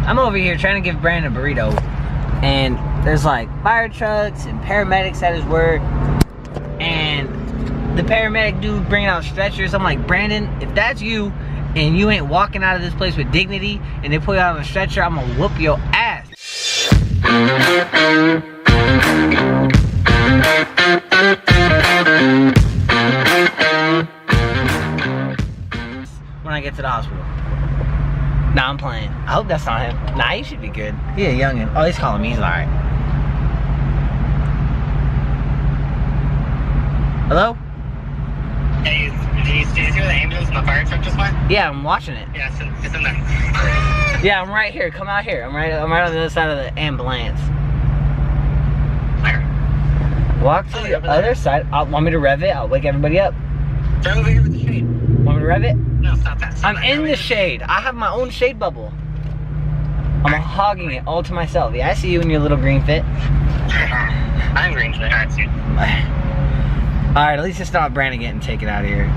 I'm over here trying to give Brandon a burrito, and there's like fire trucks and paramedics at his work, and the paramedic dude bringing out stretchers. I'm like, Brandon, if that's you and you ain't walking out of this place with dignity and they put you out on a stretcher, I'm gonna whoop your ass. When I get to the hospital. Nah, I'm playing. I hope that's not him. Nah, he should be good. He a youngin'. Oh, he's calling me. He's alright. Hello? Hey, did you see the ambulance and the fire truck just went? Yeah, I'm watching it. Yeah, it's in there. Yeah, I'm right here. Come out here. I'm right on the other side of the ambulance. Where? Walk to the other side. Want me to rev it? I'll wake everybody up. Drive over here with the shade. Want me to rev it? No, stop that. I'm in the shade. I have my own shade bubble. I'm hogging it all to myself. Yeah, I see you in your little green fit. I'm green today. Alright, see you. Alright, at least it's not Brandon getting taken out of here.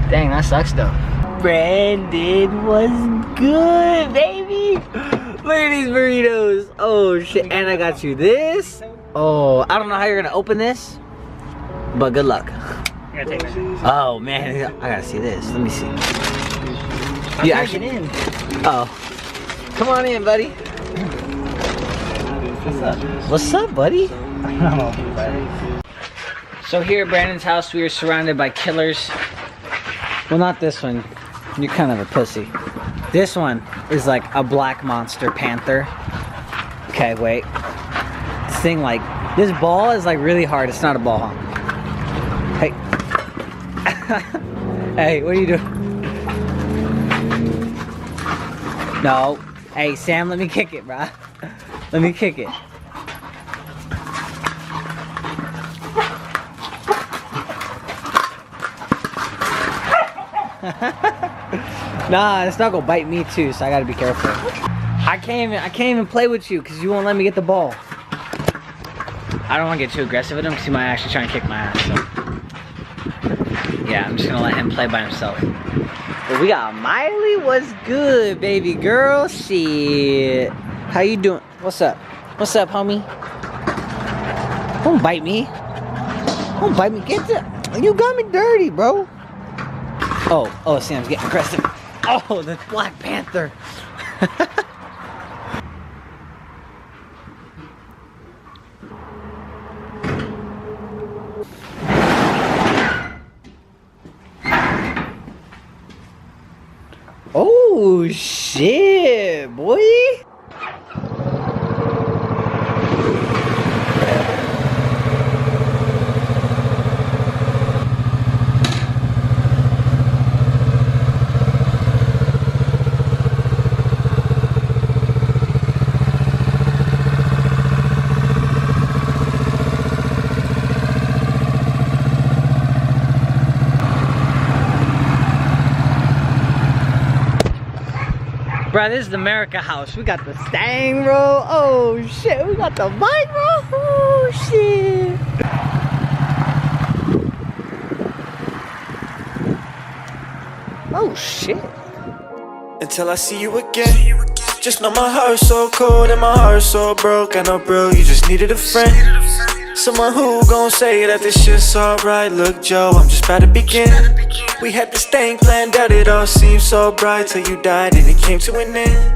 Dang, that sucks though. Brandon was good, baby. Look at these burritos. Oh shit, and I got you this. Oh, I don't know how you're gonna open this, but good luck. I'm gonna take it. Oh man, I gotta see this. Let me see. You actually in? Oh, come on in, buddy. What's up? What's up, buddy? I'm buddy. So here at Brandon's house, we are surrounded by killers. Well, not this one. You're kind of a pussy. This one is like a black monster panther. Okay, wait. This thing like, this ball is like really hard. It's not a ball, huh? Hey. Hey, what are you doing? No. Hey, Sam, let me kick it, bruh. Let me kick it. Nah, it's not gonna bite me too, so I gotta be careful. I can't even play with you because you won't let me get the ball. I don't want to get too aggressive with him because he might actually try and kick my ass. So. Yeah, I'm just gonna let him play by himself. But we got Miley. What's good, baby girl? Shit. How you doing? What's up? What's up, homie? Don't bite me. Don't bite me. Get the. You got me dirty, bro. Oh, Sam's getting aggressive. Oh, the Black Panther. Oh, shit, boy. Bro, this is the America house. We got the Stang, bro. Oh shit, we got the bike, bro. Oh shit. Oh shit. Until I see you again. Just know my heart's so cold and my heart's so broke. I know, bro, you just needed a friend. Someone who gon' say that this shit's alright. Look, Joe, I'm just about to begin. We had this thing planned out, it all seemed so bright till you died and it came to an end.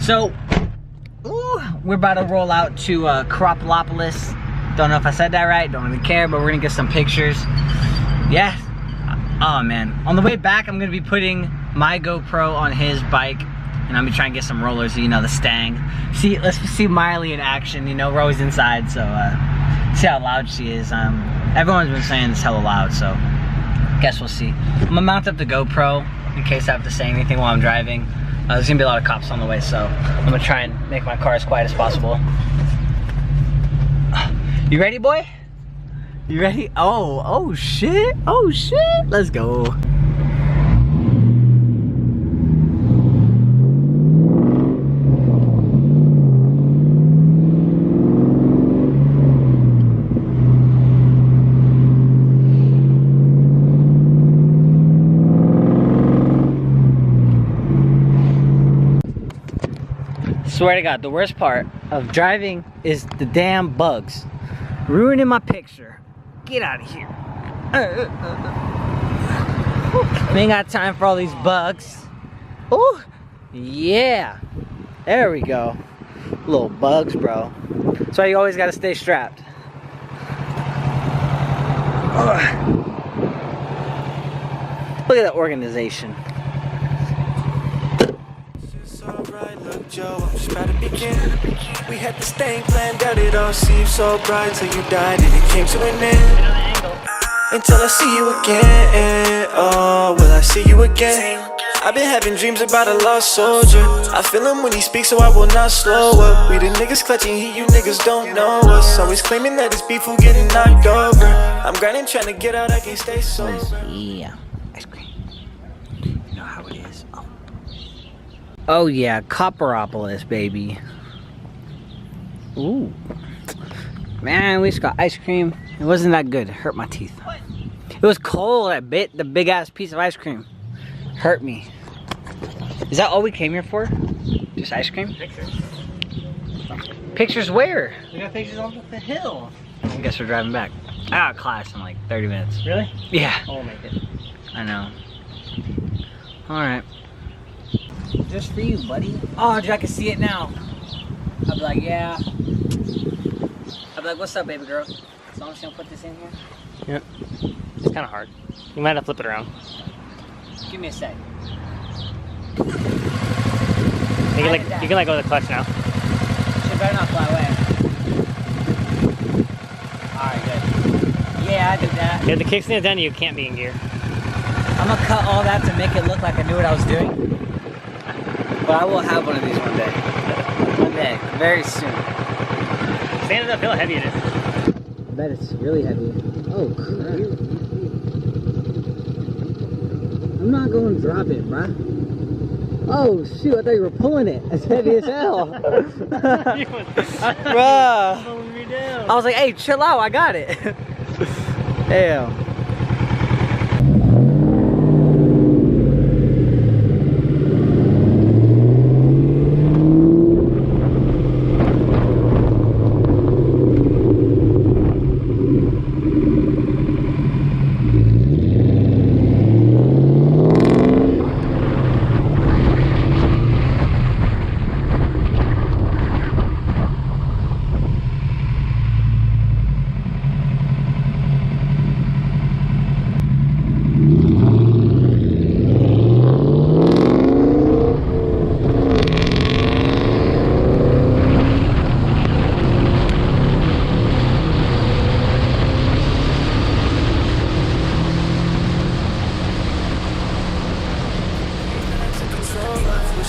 So, we're about to roll out to Cropolopolis. Don't know if I said that right, don't really care, but we're gonna get some pictures. Yeah, oh man. On the way back, I'm gonna be putting my GoPro on his bike, and I'm gonna try and get some rollers, you know, the Stang. See, let's see Miley in action, you know, we're always inside, so see how loud she is. Everyone's been saying it's hella loud, so guess we'll see. I'm gonna mount up the GoPro in case I have to say anything while I'm driving. There's gonna be a lot of cops on the way, so I'm gonna try and make my car as quiet as possible. You ready, boy? You ready? Oh shit. Oh shit. Let's go. Swear to God, the worst part of driving is the damn bugs. Ruining my picture. Get out of here. We ain't got time for all these bugs. Oh, yeah. There we go. Little bugs, bro. That's why you always gotta stay strapped. Ugh. Look at that organization. Joe, I'm just about to begin. We had this thing planned out, it all seemed so bright till you died and it came to an end. Until I see you again, oh, will I see you again? I've been having dreams about a lost soldier. I feel him when he speaks, so I will not slow up. We the niggas clutching heat, you niggas don't know us. Always claiming that it's beef who getting knocked over. I'm grinding, trying to get out, I can't stay sober. Yeah, ice cream. You know how it is. Oh yeah, Copperopolis, baby. Ooh. Man, we just got ice cream. It wasn't that good. It hurt my teeth. It was cold. I bit the big ass piece of ice cream. Hurt me. Is that all we came here for? Just ice cream? Pictures. Pictures where? We got pictures on the hill. I guess we're driving back. I got class in like 30 minutes. Really? Yeah. I'll make it. I know. Alright. Just for you, buddy. Oh, dude, I can see it now. I'll be like, yeah. I'll be like, what's up, baby girl? As long as you don't put this in here. Yep. It's kind of hard. You might have to flip it around. Give me a sec. You can like go to the clutch now. She better not fly away. Alright, good. Yeah, I did that. Yeah, the kickstand done, you can't be in gear. I'm gonna cut all that to make it look like I knew what I was doing. But I will have one of these one day. One day, very soon. Stand it up, feel how heavy it is. I bet it's really heavy. Oh, crap. I'm not going to drop it, bruh. Oh, shoot, I thought you were pulling it. It's heavy as hell. Bruh. I was like, hey, chill out, I got it. Damn.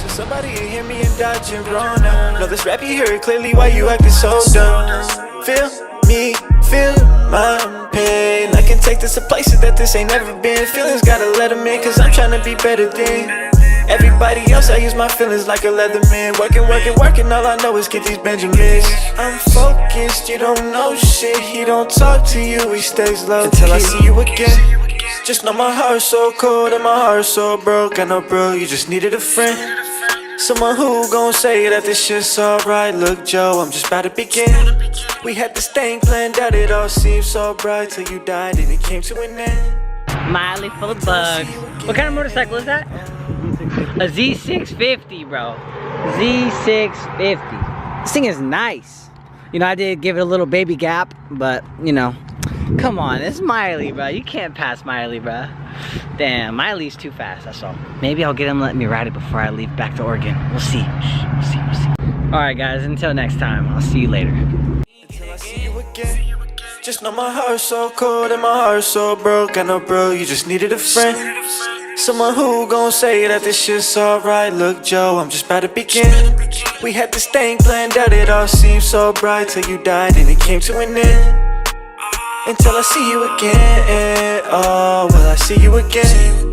Somebody hear me and dodging Rona. Know this rap you hear it clearly, why you acting so dumb? Feel me, feel my pain. I can take this to places that this ain't never been. Feelings gotta let them in, cause I'm trying to be better than everybody else. I use my feelings like a Leatherman. Working, all I know is get these Benjamins. I'm focused, you don't know shit. He don't talk to you, he stays low until I see you again. Just know my heart's so cold and my heart's so broke. I know, bro, you just needed a friend. Someone who gon' say that this shit's alright. Look, Joe, I'm just about to begin. We had this thing planned out, it all seemed so bright till you died and it came to an end. Miley full of bugs. What kind of motorcycle is that? A Z650, bro. Z650. This thing is nice. You know, I did give it a little baby gap, but, you know, come on, it's Miley, bro. You can't pass Miley, bro. Damn, Miley's too fast, that's all. Maybe I'll get him let me ride it before I leave back to Oregon. We'll see. We'll see. Alright, guys, until next time, I'll see you later. Until I see you again. Just know my heart's so cold and my heart's so broke. I know, bro, you just needed a friend. Someone who gon' say that this shit's alright. Look, Joe, I'm just about to begin. We had this thing planned out, it all seemed so bright till you died and it came to an end. Until I see you again, oh, will I see you again?